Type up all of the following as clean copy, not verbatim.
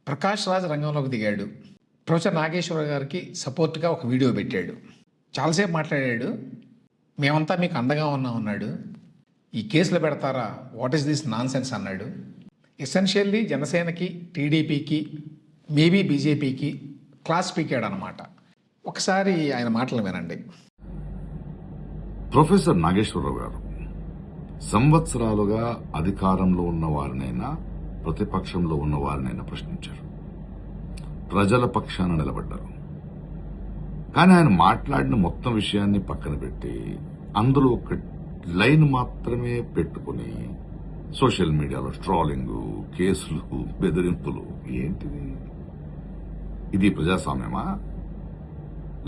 ప్రకాష్ రాజ్ రంగంలోకి దిగాడు. ప్రొఫెసర్ నాగేశ్వర గారికి సపోర్ట్గా ఒక వీడియో పెట్టాడు. చాలాసేపు మాట్లాడాడు. మేమంతా మీకు అండగా ఉన్నాం అన్నాడు. ఈ కేసులు పెడతారా, what is this non sense అన్నాడు. ఎసెన్షియల్లీ జనసేనకి, టీడీపీకి, మేబీ బీజేపీకి క్లాస్ పీకాడు అనమాట. ఒకసారి ఆయన మాటలు వినండి. ప్రొఫెసర్ నాగేశ్వరరావు గారు సంవత్సరాలుగా అధికారంలో ఉన్న వారినైనా ప్రతిపక్షంలో ఉన్న వారినైనా ప్రశ్నించారు. ప్రజల పక్షాన నిలబడ్డారు. కానీ ఆయన మాట్లాడిన మొత్తం విషయాన్ని పక్కన పెట్టి అందులో ఒక లైన్ మాత్రమే పెట్టుకుని సోషల్ మీడియాలో ట్రోలింగ్, కేసులు, బెదిరింపులు. ఏంటిది? ఇది ప్రజాస్వామ్యమా?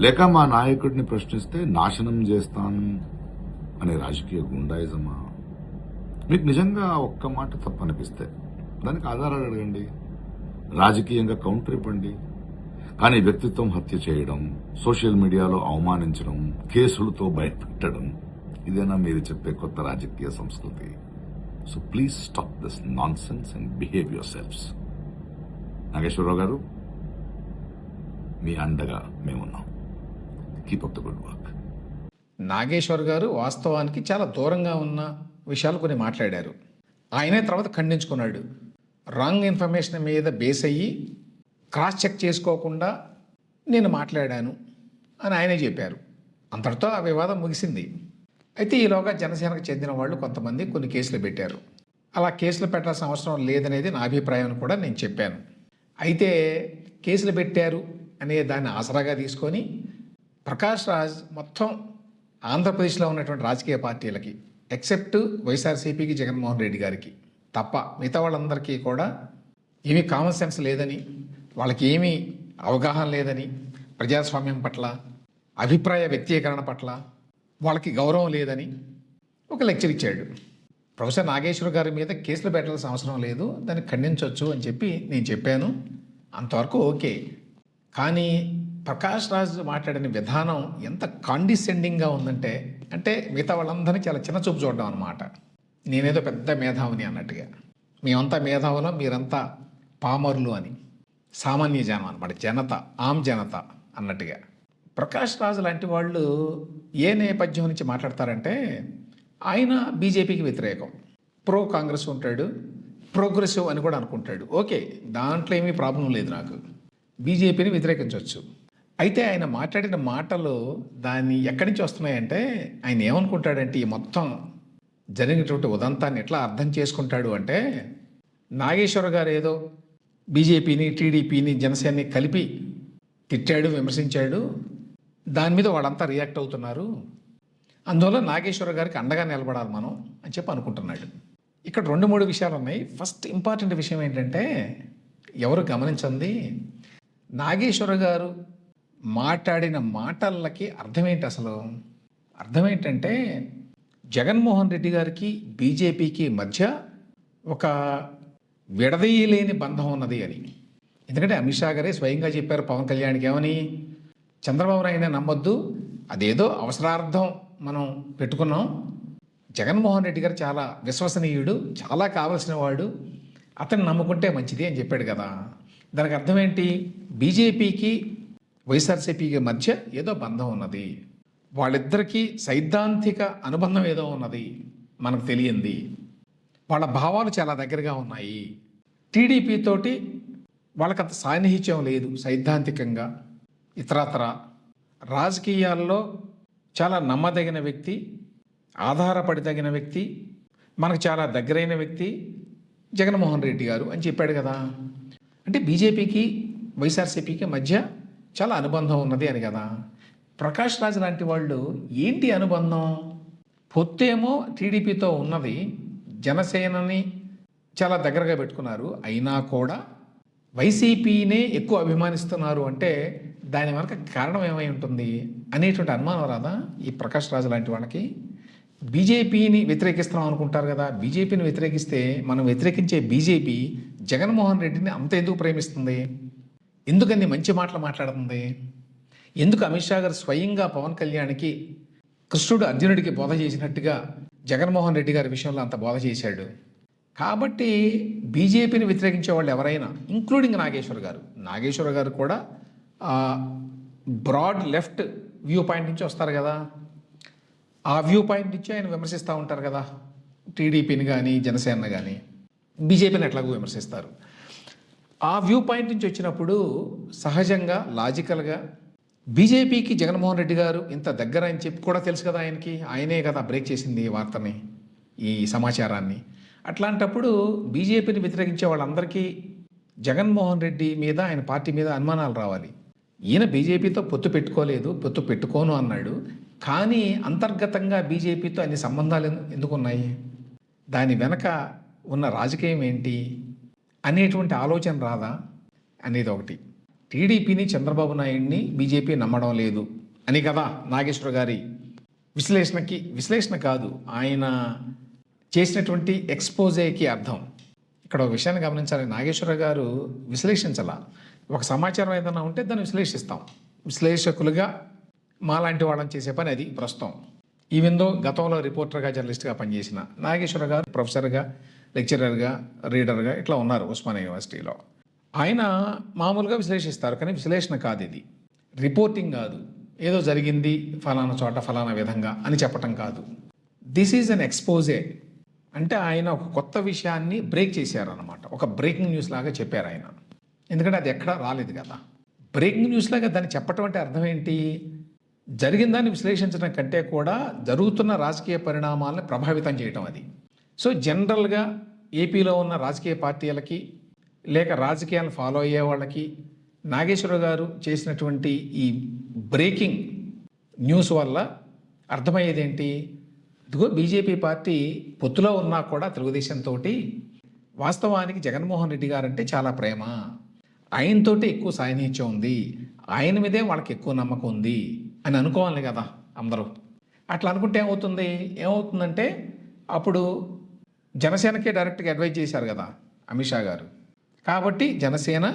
లేక మా నాయకుడిని ప్రశ్నిస్తే నాశనం చేస్తాను అనే రాజకీయ గుండాయిజమా? మీకు నిజంగా ఒక్క మాట తప్పనిపిస్తే దానికి ఆధారాలు అడగండి, రాజకీయంగా కౌంటర్ ఇవ్వండి. కానీ వ్యక్తిత్వం హత్య చేయడం, సోషల్ మీడియాలో అవమానించడం, కేసులతో భయపెట్టడం, ఇదేనా మీరు చెప్పే కొత్త రాజకీయ సంస్కృతి? So please stop this nonsense and behave yourselves. Nageswara Rao గారు, మీ అండగా మేమున్నాం. Keep up the good work. Nageshwar గారు వాస్తవానికి చాలా దూరంగా ఉన్న విషయాలు కొన్ని మాట్లాడారు. ఆయనే తర్వాత ఖండించుకున్నాడు. రాంగ్ ఇన్ఫర్మేషన్ మీద బేస్ అయ్యి క్రాస్ చెక్ చేసుకోకుండా నేను మాట్లాడాను అని ఆయనే చెప్పారు. అంతటితో ఆ వివాదం ముగిసింది. అయితే ఈలోగా జనసేనకు చెందిన వాళ్ళు కొంతమంది కొన్ని కేసులు పెట్టారు. అలా కేసులు పెట్టాల్సిన అవసరం లేదనేది నా అభిప్రాయం కూడా నేను చెప్పాను. అయితే కేసులు పెట్టారు అనే దాన్ని ఆసరాగా తీసుకొని ప్రకాష్ రాజ్ మొత్తం ఆంధ్రప్రదేశ్లో ఉన్నటువంటి రాజకీయ పార్టీలకి ఎక్సెప్ట్ వైఎస్ఆర్సీపీకి, జగన్మోహన్ రెడ్డి గారికి తప్ప మిగతా వాళ్ళందరికీ కూడా ఏమీ కామన్ సెన్స్ లేదని, వాళ్ళకి ఏమీ అవగాహన లేదని, ప్రజాస్వామ్యం పట్ల, అభిప్రాయ వ్యక్తీకరణ పట్ల వాళ్ళకి గౌరవం లేదని ఒక లెక్చర్ ఇచ్చాడు. ప్రొఫెసర్ నాగేశ్వర గారి మీద కేసులు పెట్టాల్సిన అవసరం లేదు, దాన్ని ఖండించవచ్చు అని చెప్పి నేను చెప్పాను. అంతవరకు ఓకే. కానీ ప్రకాష్ రాజ్ మాట్లాడిన విధానం ఎంత కాండిసెండింగ్గా ఉందంటే, అంటే మిగతా వాళ్ళందరినీ చాలా చిన్న చూపు చూడడం అనమాట. నేనేదో పెద్ద మేధావిని అన్నట్టుగా, మేమంతా మేధావులం, మీరంతా పామరులు అని, సామాన్య జనం అనమాట, జనత, ఆమ్ జనత అన్నట్టుగా. ప్రకాష్ రాజ్ లాంటి వాళ్ళు ఏ నేపథ్యం నుంచి మాట్లాడతారంటే, ఆయన బీజేపీకి వ్యతిరేకం, ప్రో కాంగ్రెస్ ఉంటాడు, ప్రోగ్రెసివ్ అని కూడా అనుకుంటాడు. ఓకే, దాంట్లో ఏమీ ప్రాబ్లం లేదు, నాకు బీజేపీని వ్యతిరేకించవచ్చు. అయితే ఆయన మాట్లాడిన మాటలు దాన్ని ఎక్కడి నుంచి వస్తున్నాయంటే, ఆయన ఏమనుకుంటాడంటే ఈ మొత్తం జరిగినటువంటి ఉదంతాన్ని ఎట్లా అర్థం చేసుకుంటాడు అంటే, నాగేశ్వర గారు ఏదో బీజేపీని, టీడీపీని, జనసేనని కలిపి తిట్టాడు, విమర్శించాడు, దాని మీద వాళ్ళంతా రియాక్ట్ అవుతున్నారు, అందువల్ల నాగేశ్వర గారికి అండగా నిలబడాలి మనం అని చెప్పి అనుకుంటున్నాడు. ఇక్కడ 2-3 విషయాలు ఉన్నాయి. ఫస్ట్ ఇంపార్టెంట్ విషయం ఏంటంటే, ఎవరు గమనించింది, నాగేశ్వర గారు మాట్లాడిన మాటలకి అర్థమేంటి? అసలు అర్థం ఏంటంటే, జగన్మోహన్ రెడ్డి గారికి బీజేపీకి మధ్య ఒక విడదీయలేని బంధం ఉన్నది అని. ఎందుకంటే అమిత్ షా గారే స్వయంగా చెప్పారు పవన్ కళ్యాణ్కి ఏమని, చంద్రబాబు నాయుడు నమ్మొద్దు, అదేదో అవసరార్థం మనం పెట్టుకున్నాం, జగన్మోహన్ రెడ్డి గారు చాలా విశ్వసనీయుడు, చాలా కావలసిన వాడు, అతన్ని నమ్ముకుంటే మంచిది అని చెప్పాడు కదా. దానికి అర్థం ఏంటి? బీజేపీకి వైఎస్ఆర్సీపీకి మధ్య ఏదో బంధం ఉన్నది, వాళ్ళిద్దరికీ సైద్ధాంతిక అనుబంధం ఏదో ఉన్నది, మనకు తెలియంది, వాళ్ళ భావాలు చాలా దగ్గరగా ఉన్నాయి. టీడీపీ తోటి వాళ్ళకంత సాన్నిహిత్యం లేదు సైద్ధాంతికంగా, ఇతరత్ర రాజకీయాల్లో చాలా నమ్మదగిన వ్యక్తి, ఆధారపడదగిన వ్యక్తి, మనకు చాలా దగ్గరైన వ్యక్తి జగన్మోహన్ రెడ్డి గారు అని చెప్పాడు కదా. అంటే బీజేపీకి వైఎస్ఆర్సీపీకి మధ్య చాలా అనుబంధం ఉన్నది అని కదా. ప్రకాష్ రాజ్ లాంటి వాళ్ళు ఏంటి అనుబంధం? పొత్తేమో టీడీపీతో ఉన్నది, జనసేనని చాలా దగ్గరగా పెట్టుకున్నారు, అయినా కూడా వైసీపీనే ఎక్కువ అభిమానిస్తున్నారు అంటే దాని వెనక కారణం ఏమై ఉంటుంది అనేటువంటి అనుమానం రాదా ఈ ప్రకాష్ రాజ్ లాంటి వాళ్ళకి? బీజేపీని వ్యతిరేకిస్తాం అనుకుంటారు కదా. బీజేపీని వ్యతిరేకిస్తే మనం వ్యతిరేకించే బీజేపీ జగన్మోహన్ రెడ్డిని అంత ఎందుకు ప్రేమిస్తుంది? ఎందుకని మంచి మాటలు మాట్లాడుతుంది? ఎందుకు అమిత్ షా గారు స్వయంగా పవన్ కళ్యాణ్కి కృష్ణుడు అర్జునుడికి బోధ చేసినట్టుగా జగన్మోహన్ రెడ్డి గారి విషయంలో అంత బోధ చేశాడు? కాబట్టి బీజేపీని వ్యతిరేకించే వాళ్ళు ఎవరైనా, ఇంక్లూడింగ్ నాగేశ్వర గారు కూడా బ్రాడ్ లెఫ్ట్ వ్యూ పాయింట్ నుంచి వస్తారు కదా, ఆ వ్యూ పాయింట్ నుంచి ఆయన విమర్శిస్తూ ఉంటారు కదా. టీడీపీని కానీ జనసేన కానీ బీజేపీని ఎట్లాగో విమర్శిస్తారు. ఆ వ్యూ పాయింట్ నుంచి వచ్చినప్పుడు సహజంగా లాజికల్గా బీజేపీకి జగన్మోహన్ రెడ్డి గారు ఇంత దగ్గర అని చెప్పి కూడా తెలుసు కదా ఆయనే కదా బ్రేక్ చేసింది ఈ వార్తని, ఈ సమాచారాన్ని. అట్లాంటప్పుడు బీజేపీని వ్యతిరేకించే వాళ్ళందరికీ జగన్మోహన్ రెడ్డి మీద ఆయన పార్టీ మీద అనుమానాలు రావాలి. ఈయన బీజేపీతో పొత్తు పెట్టుకోలేదు, పొత్తు పెట్టుకోను అన్నాడు. కానీ అంతర్గతంగా బీజేపీతో అన్ని సంబంధాలు ఎందుకు ఉన్నాయి, దాని వెనక ఉన్న రాజకీయం ఏంటి అనేటువంటి ఆలోచన రాదా అనేది ఒకటి. టీడీపీని చంద్రబాబు నాయుడిని బీజేపీ నమ్మడం లేదు అని కదా నాగేశ్వర గారి విశ్లేషణ కాదు, ఆయన చేసినటువంటి ఎక్స్పోజేకి అర్థం. ఇక్కడ ఒక విషయాన్ని గమనించాలి, నాగేశ్వర గారు విశ్లేషించాల. ఒక సమాచారం ఏదైనా ఉంటే దాన్ని విశ్లేషిస్తాం. విశ్లేషకులుగా మాలాంటి వాళ్ళని చేసే పని అది ప్రస్తుతం. ఈవెందో గతంలో రిపోర్టర్గా జర్నలిస్ట్గా పనిచేసిన నాగేశ్వర గారు ప్రొఫెసర్గా, లెక్చరర్గా, రీడర్గా ఇట్లా ఉన్నారు ఉస్మానియా యూనివర్సిటీలో. ఆయన మామూలుగా విశ్లేషిస్తారు, కానీ విశ్లేషణ కాదు ఇది, రిపోర్టింగ్ కాదు, ఏదో జరిగింది ఫలానా చోట ఫలానా విధంగా అని చెప్పటం కాదు. This is an exposé. అంటే ఆయన ఒక కొత్త విషయాన్ని బ్రేక్ చేశారన్నమాట, ఒక బ్రేకింగ్ న్యూస్ లాగా చెప్పారు ఆయన. ఎందుకంటే అది ఎక్కడా రాలేదు కదా. బ్రేకింగ్ న్యూస్ లాగా దాన్ని చెప్పటం అంటే అర్థం ఏంటి, జరిగిందాన్ని విశ్లేషించడం కంటే కూడా జరుగుతున్న రాజకీయ పరిణామాలను ప్రభావితం చేయటం అది. సో జనరల్గా ఏపీలో ఉన్న రాజకీయ పార్టీలకి లేక రాజకీయాలను ఫాలో అయ్యే వాళ్ళకి నాగేశ్వర గారు చేసినటువంటి ఈ బ్రేకింగ్ న్యూస్ వల్ల అర్థమయ్యేది ఏంటి, ఇదిగో బీజేపీ పార్టీ పొత్తులో ఉన్నా కూడా తెలుగుదేశంతో వాస్తవానికి జగన్మోహన్ రెడ్డి గారంటే చాలా ప్రేమ, ఆయనతోటి ఎక్కువ సాన్నిహిత్యం ఉంది, ఆయన మీదే వాళ్ళకి ఎక్కువ నమ్మకం ఉంది అని అనుకోవాలి కదా అందరూ. అట్లా అనుకుంటే ఏమవుతుందంటే అప్పుడు జనసేనకే డైరెక్ట్గా అడ్వైజ్ చేశారు కదా అమిత్ షా గారు. కాబట్టి జనసేన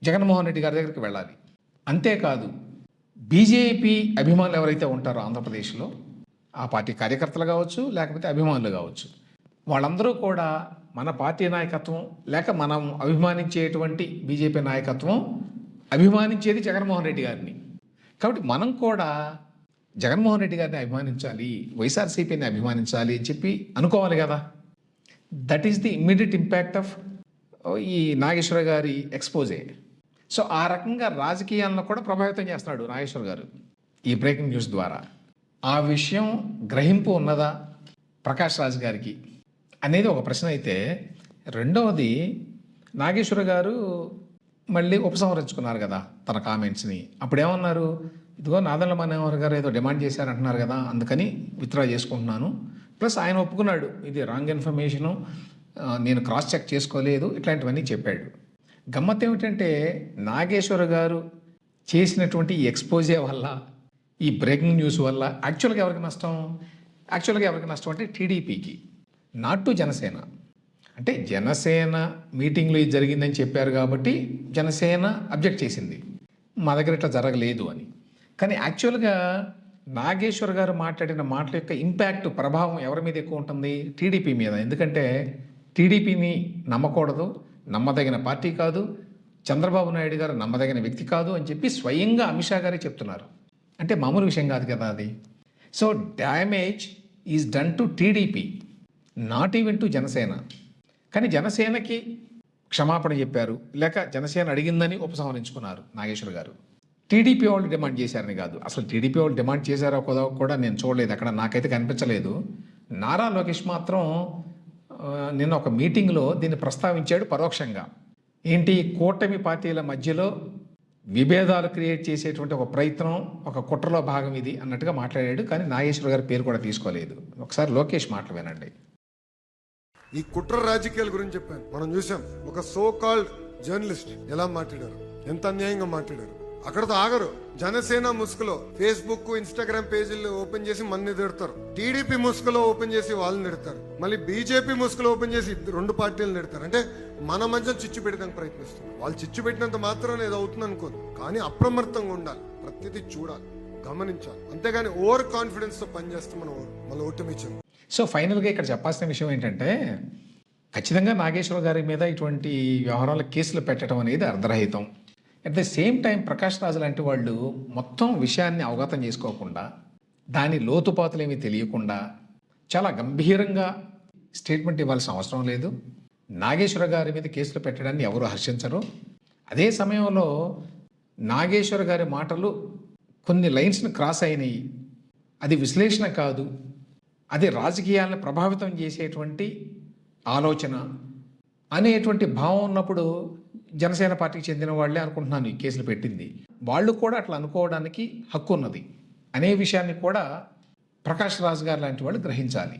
జగన్మోహన్ రెడ్డి గారి దగ్గరికి వెళ్ళాలి. అంతేకాదు బీజేపీ అభిమానులు ఎవరైతే ఉంటారో ఆంధ్రప్రదేశ్లో, ఆ పార్టీ కార్యకర్తలు కావచ్చు లేకపోతే అభిమానులు కావచ్చు, వాళ్ళందరూ కూడా మన పార్టీ నాయకత్వం లేక మనం అభిమానించేటువంటి బీజేపీ నాయకత్వం అభిమానించేది జగన్మోహన్ రెడ్డి గారిని. కాబట్టి మనం కూడా జగన్మోహన్ రెడ్డి గారిని అభిమానించాలి, వైఎస్ఆర్సీపీని అభిమానించాలి అని చెప్పి అనుకోవాలి కదా. That is the immediate impact of ఈ నాగేశ్వర గారి ఎక్స్పోజే. సో ఆ రకంగా రాజకీయాలను కూడా ప్రభావితం చేస్తున్నాడు నాగేశ్వర గారు ఈ బ్రేకింగ్ న్యూస్ ద్వారా. ఆ విషయం గ్రహింపు ఉన్నదా ప్రకాష్ రాజ్ గారికి అనేది ఒక ప్రశ్న అయితే, రెండవది నాగేశ్వర గారు మళ్ళీ ఉపసంహరించుకున్నారు కదా తన కామెంట్స్ని. అప్పుడేమన్నారు, ఇదిగో నాదెండ్ల మనోహర్ గారు ఏదో డిమాండ్ చేశారంటున్నారు కదా, అందుకని విత్డ్రా చేసుకుంటున్నాను. ప్లస్ ఆయన ఒప్పుకున్నాడు ఇది రాంగ్ ఇన్ఫర్మేషను, నేను క్రాస్ చెక్ చేసుకోలేదు, ఇట్లాంటివన్నీ చెప్పాడు. గమ్మత్ ఏమిటంటే నాగేశ్వర గారు చేసినటువంటి ఈ ఎక్స్పోజే వల్ల, ఈ బ్రేకింగ్ న్యూస్ వల్ల యాక్చువల్గా ఎవరికి నష్టం అంటే టీడీపీకి, నాట్ టు జనసేన. అంటే జనసేన మీటింగ్లో ఇది జరిగిందని చెప్పారు కాబట్టి జనసేన అబ్జెక్ట్ చేసింది, మా దగ్గర ఇట్లా జరగలేదు అని. కానీ యాక్చువల్గా నాగేశ్వర్ గారు మాట్లాడిన మాటల యొక్క ఇంపాక్ట్, ప్రభావం ఎవరి మీద ఎక్కువ ఉంటుంది, టీడీపీ మీద. ఎందుకంటే టీడీపీని నమ్మకూడదు, నమ్మదగిన పార్టీ కాదు, చంద్రబాబు నాయుడు గారు నమ్మదగిన వ్యక్తి కాదు అని చెప్పి స్వయంగా అమిత్ షా గారే చెప్తున్నారు. అంటే మామూలు విషయం కాదు కదా అది. So damage is done to TDP, not even to Janasena. కానీ జనసేనకి క్షమాపణ చెప్పారు, లేక జనసేన అడిగిందని ఉపసంహరించుకున్నారు నాగేశ్వర్ గారు. టీడీపీ వాళ్ళు డిమాండ్ చేశారని కాదు, అసలు టీడీపీ వాళ్ళు డిమాండ్ చేశారో కూడా నేను చూడలేదు, అక్కడ నాకైతే కనిపించలేదు. నారా లోకేష్ మాత్రం నిన్న ఒక మీటింగ్లో దీన్ని ప్రస్తావించాడు పరోక్షంగా. ఏంటి, కూటమి పార్టీల మధ్యలో విభేదాలు క్రియేట్ చేసేటువంటి ఒక ప్రయత్నం, ఒక కుట్రలో భాగం ఇది అన్నట్టుగా మాట్లాడాడు. కానీ నాగేశ్వర గారి పేరు కూడా తీసుకోలేదు. ఒకసారి లోకేష్ మాటలు వినండి. ఈ కుట్ర రాజకీయాల గురించి చెప్పాను. మనం చూసాం ఒక సో కాల్డ్ జర్నలిస్ట్ ఎలా మాట్లాడారు, ఎంత అన్యాయంగా మాట్లాడారు. అక్కడతో ఆగరు. జనసేన ముసుగులో ఫేస్బుక్, ఇన్స్టాగ్రామ్ పేజీలు ఓపెన్ చేసి మన్ని తిడతారు, టీడీపీ ముసుగులో ఓపెన్ చేసి వాళ్ళని తిడతారు, మళ్ళీ బీజేపీ ముసుగులో ఓపెన్ చేసి రెండు పార్టీలు తిడతారు. అంటే మన మధ్య చిచ్చు పెట్టడానికి ప్రయత్నిస్తారు. వాళ్ళు చిచ్చు పెట్టినంత మాత్రం ఏదో అవుతుంది అనుకోదు, కానీ అప్రమత్తంగా ఉండాలి, ప్రతిదీ చూడాలి, గమనించాలి. అంతేగాని ఓవర్ కాన్ఫిడెన్స్ తో పనిచేస్తే మనం మళ్ళీ ఓటమిచ్చాం. సో ఫైనల్గా ఇక్కడ చెప్పాల్సిన విషయం ఏంటంటే, ఖచ్చితంగా నాగేశ్వర గారి మీద ఇటువంటి వ్యవహారాల కేసులు పెట్టడం అనేది అర్ధరహితం. At the same time Prakash Raju లాంటి వాళ్ళు మొత్తం విషయాన్ని అవగతం చేసుకోకుండా, దాని లోతుపాతులు ఏమీ తెలియకుండా చాలా గంభీరంగా స్టేట్మెంట్ ఇవ్వాల్సిన అవసరం లేదు. నాగేశ్వర గారి మీద కేసులు పెట్టడాన్ని ఎవరు హర్షించరు. అదే సమయంలో నాగేశ్వర గారి మాటలు కొన్ని లైన్స్ని క్రాస్ అయినాయి, అది విశ్లేషణ కాదు, అది రాజకీయాలను ప్రభావితం చేసేటువంటి ఆలోచన అనేటువంటి భావం ఉన్నప్పుడు జనసేన పార్టీకి చెందిన వాళ్ళే అనుకుంటున్నాను ఈ కేసులు పెట్టింది. వాళ్ళు కూడా అట్లా అనుకోవడానికి హక్కు ఉన్నది అనే విషయాన్ని కూడా ప్రకాష్ రాజ్ గారు లాంటి వాళ్ళు గ్రహించాలి.